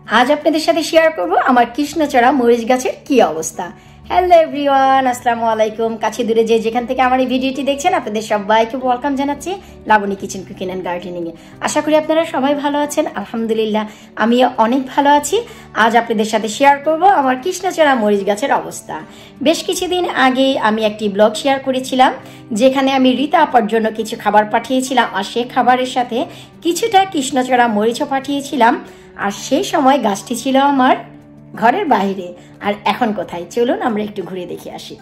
আজ আপনাদের সাথে শেয়ার করব আমার কৃষ্ণচূড়া মরিচ গাছের কি অবস্থা। হ্যালো এভরিওয়ান, আসসালামু আলাইকুম। কাছে দূরে যে যেখান থেকে আমার এই ভিডিওটি দেখছেন আপনাদের সবাইকে ওয়েলকাম জানাচ্ছি Labani kitchen cooking and gardening এ। আশা করি আপনারা সবাই ভালো আছেন। আলহামদুলিল্লাহ আমিও অনেক ভালো আছি। আজ আপনাদের সাথে শেয়ার করব আমার কৃষ্ণচূড়া মরিচ গাছের অবস্থা। বেশ কিছুদিন আগে আমি একটি ব্লগ শেয়ার করেছিলাম যেখানে আমি রীতা আপার জন্য কিছু খাবার পাঠিয়েছিলাম, আর সে খাবারের সাথে কিছুটা কৃষ্ণচূড়া মরিচও পাঠিয়েছিলাম। আর সেই সময় গাছটি ছিল আমার ঘরের বাইরে। আর এখন কোথায়, চলুন আমরা একটু ঘুরে দেখে আসি।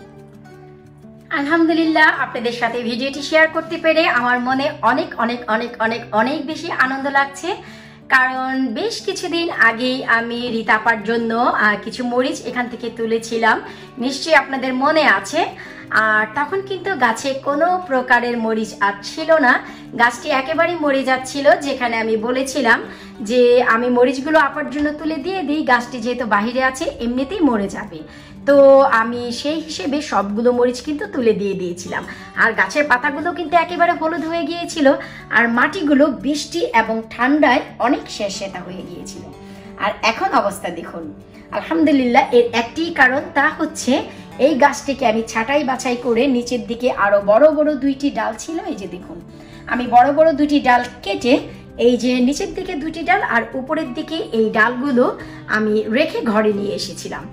আলহামদুলিল্লাহ আপনাদের সাথে ভিডিওটি শেয়ার করতে পেরে আমার মনে অনেক অনেক অনেক অনেক অনেক বেশি আনন্দ লাগছে। কারণ বেশ কিছুদিন আগেই আমি রীতা আপার জন্য কিছু মরিচ এখান থেকে তুলেছিলাম, নিশ্চয়ই আপনাদের মনে আছে। আর তখন কিন্তু গাছে কোনো প্রকারের মরিচ আর ছিল না, গাছটি একেবারেই মরে যাচ্ছিল। যেখানে আমি বলেছিলাম যে আমি মরিচগুলো আপার জন্য তুলে দিয়ে দিই, গাছটি যেহেতু বাহিরে আছে এমনিতেই মরে যাবে। তো আমি সেই হিসেবে সবগুলো মরিচ কিন্তু তুলে দিয়ে দিয়েছিলাম। আর গাছের পাতাগুলো কিন্তু একেবারে হলুদ হয়ে গিয়েছিল, আর মাটিগুলো বৃষ্টি এবং ঠান্ডায় অনেক সেটা হয়ে গিয়েছিল। আর এখন অবস্থা দেখুন। আলহামদুলিল্লাহ এর একটি কারণ, তা হচ্ছে এই গাছটিকে আমি ছাঁটাই বাছাই করে নিচের দিকে আরো বড় বড় দুইটি ডাল ছিল, এই যে দেখুন আমি বড় বড় দুইটি ডাল কেটে এই যে নিচের দিকে দুইটি ডাল আর উপরের দিকে এই ডালগুলো আমি রেখে ঘরে নিয়ে এসেছিলাম।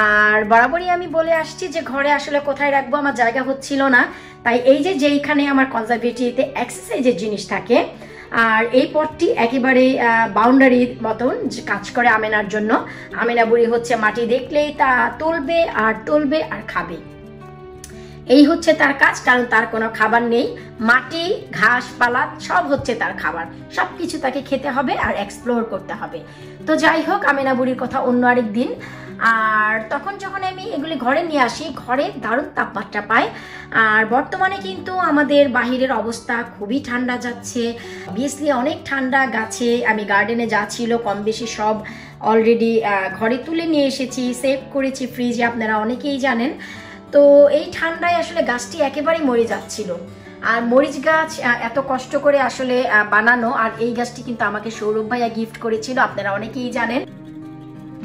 আর বরাবরই আমি বলে আসছি যে ঘরে আসলে কোথায় রাখবো আমার জায়গা হচ্ছিল না, তাই এই যে যেইখানে আমার কনজারভেটরিতে এক্সারসাইজের জিনিস থাকে, আর এই পথটি একেবারে বাউন্ডারির মতন কাজ করে আমেনার জন্য। আমেনা বুড়ি হচ্ছে মাটি দেখলেই তা তুলবে আর খাবে, এই হচ্ছে তার কাজ। কারণ তার কোনো খাবার নেই, মাটি ঘাস পালা সব হচ্ছে তার খাবার, সবকিছু তাকে খেতে হবে আর এক্সপ্লোর করতে হবে। তো যাই হোক, আমেনা বুড়ির কথা অন্য আরেক দিন। আর তখন যখন আমি এগুলি ঘরে নিয়ে আসি, ঘরে দারুণ তাপমাত্রা পায়। আর বর্তমানে কিন্তু আমাদের বাহিরের অবস্থা খুবই ঠান্ডা যাচ্ছে, অবভিয়াসলি অনেক ঠান্ডা। গাছে আমি গার্ডেনে যা ছিল কম বেশি সব অলরেডি ঘরে তুলে নিয়ে এসেছি, সেভ করেছি ফ্রিজে, আপনারা অনেকেই জানেন। তো এই ঠান্ডায় আসলে গাছটি একেবারেই মরে যাচ্ছিল। আর মরিচ গাছ এত কষ্ট করে আসলে বানানো, আর এই গাছটি কিন্তু আমাকে সৌরভ ভাইয়া গিফট করেছিল, আপনারা অনেকেই জানেন।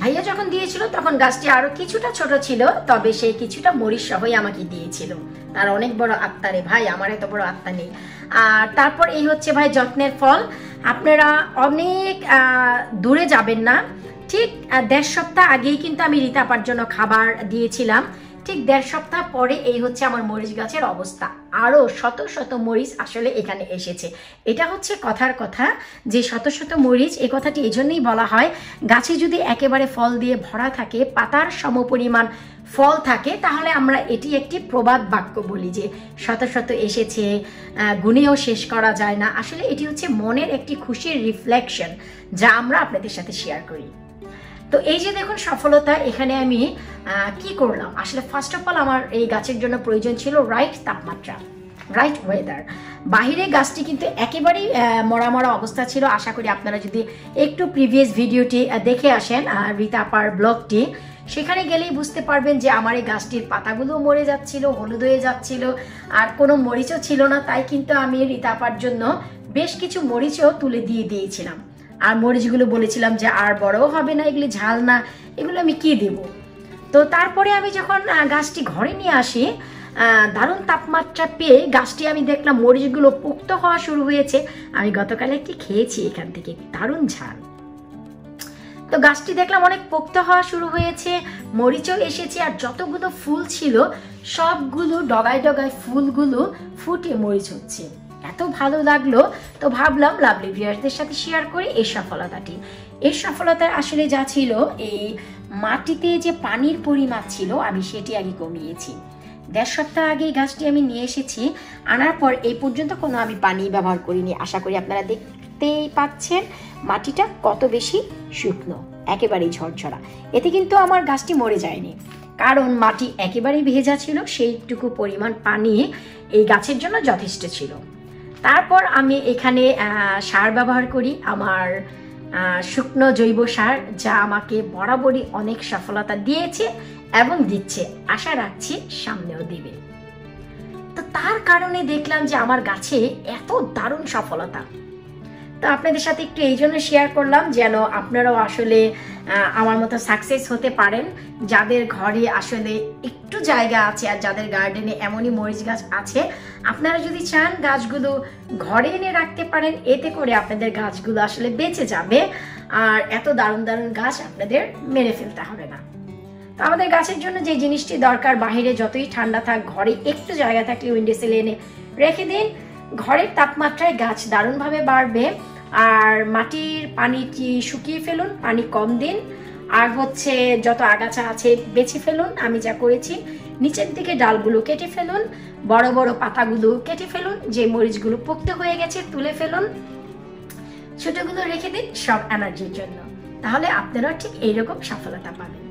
ভাইয়া যখন দিয়েছিল তখন গাছটি আরো কিছুটা ছোট ছিল, তবে সেই কিছুটা মরিচ সহই আমাকে দিয়েছিল। তার অনেক বড় আত্মা রে ভাই, আমার এত বড় আত্মা নেই। আর তারপর এই হচ্ছে ভাই যত্নের ফল। আপনারা অনেক দূরে যাবেন না, ঠিক 1.5 সপ্তাহ আগেই কিন্তু আমি রীতা আপার জন্য খাবার দিয়েছিলাম। ঠিক 1.5 সপ্তাহ পরে এই হচ্ছে আমার মরিচ গাছের অবস্থা। আরো শত শত মরিচ আসলে এখানে এসেছে। এটা হচ্ছে কথার কথা যে শত শত মরিচ, এই কথাটি এই জন্যই বলা হয়, গাছে যদি একেবারে ফল দিয়ে ভরা থাকে, পাতার সমপরিমাণ ফল থাকে, তাহলে আমরা এটি একটি প্রবাদ বাক্য বলি যে শত শত এসেছে, গুণেও শেষ করা যায় না। আসলে এটি হচ্ছে মনের একটি খুশির রিফ্লেকশন, যা আমরা আপনাদের সাথে শেয়ার করি। তো এই যে দেখুন সফলতা। এখানে আমি কি করলাম, আসলে ফার্স্ট অফ অল আমার এই গাছের জন্য প্রয়োজন ছিল রাইট তাপমাত্রা, রাইট ওয়েদার। বাহিরে গাছটি কিন্তু একেবারেই মরা মরা অবস্থা ছিল। আশা করি আপনারা যদি একটু প্রিভিয়াস ভিডিওটি দেখে আসেন রীতা আপার ব্লগটি, সেখানে গেলেই বুঝতে পারবেন যে আমার এই গাছটির পাতাগুলো মরে যাচ্ছিল, হলুদ হয়ে যাচ্ছিল, আর কোনো মরিচও ছিল না। তাই কিন্তু আমি রীতা আপার জন্য বেশ কিছু মরিচও তুলে দিয়ে দিয়েছিলাম। আর মরিচগুলো বলেছিলাম যে আর বড়ও হবে না, এগুলি ঝাল না, এগুলো আমি কি দেব। তো তারপরে আমি যখন গাছটি ঘরে নিয়ে আসি, দারুণ তাপমাত্রা পেয়ে গাছটি আমি দেখলাম মরিচগুলো পোক্ত হওয়া শুরু হয়েছে। আমি গতকালে একটি খেয়েছি এখান থেকে, দারুণ ঝাল। তো গাছটি দেখলাম অনেক পোক্ত হওয়া শুরু হয়েছে, মরিচও এসেছে, আর যতগুলো ফুল ছিল সবগুলো ডগায় ডগায় ফুলগুলো ফুটে মরিচ হচ্ছে। এত ভালো লাগলো, তো ভাবলাম লাভলি ভিউয়ারদের সাথে শেয়ার করি এই সফলতাটি। এই সফলতা আসলে যা ছিল, এই মাটিতে যে পানির পরিমাণ ছিল আমি সেটি আগে কমিয়েছি। 1.5 সপ্তাহ আগে এই গাছটি আমি নিয়ে এসেছি, আনার পর এই পর্যন্ত কোনো আমি পানি ব্যবহার করিনি। আশা করি আপনারা দেখতেই পাচ্ছেন মাটিটা কত বেশি শুকনো, একেবারেই ঝরঝরা। এতে কিন্তু আমার গাছটি মরে যায়নি, কারণ মাটি একেবারেই ভেজা ছিল, সেইটুকু পরিমাণ পানি এই গাছের জন্য যথেষ্ট ছিল। তারপর আমি এখানে সার ব্যবহার করি, আমার শুকনো জৈব সার, যা আমাকে বরাবরই অনেক সফলতা দিয়েছে এবং দিচ্ছে, আশা রাখছি সামনেও দিবে। তো তার কারণে দেখলাম যে আমার গাছে এত দারুণ সফলতা। তো আপনাদের সাথে একটু এই জন্য শেয়ার করলাম যেন আপনারাও আসলে আমার মতো সাকসেস হতে পারেন। যাদের ঘরে আসলে একটু জায়গা আছে আর যাদের গার্ডেনে এমনই মরিচ গাছ আছে, আপনারা যদি চান গাছগুলো ঘরে এনে রাখতে পারেন, এতে করে আপনাদের গাছগুলো আসলে বেঁচে যাবে আর এত দারুণ দারুণ গাছ আপনাদের মেরে ফেলতে হবে না। তো আমাদের গাছের জন্য যে জিনিসটি দরকার, বাইরে যতই ঠান্ডা থাক, ঘরে একটু জায়গা থাকলে উইন্ডোসিলে এনে রেখে দিন। ঘরের তাপমাত্রায় গাছ দারুণভাবে বাড়বে। আর মাটির পানিটি শুকিয়ে ফেলুন, পানি কম দিন। আর হচ্ছে যত আগাছা আছে বেছে ফেলুন। আমি যা করেছি, নিচের দিকে ডালগুলো কেটে ফেলুন, বড় বড় পাতাগুলো কেটে ফেলুন, যে মরিচগুলো পোক্ত হয়ে গেছে তুলে ফেলুন, ছোটগুলো রেখে দিন সব এনার্জির জন্য। তাহলে আপনারা ঠিক এইরকম সফলতা পাবেন।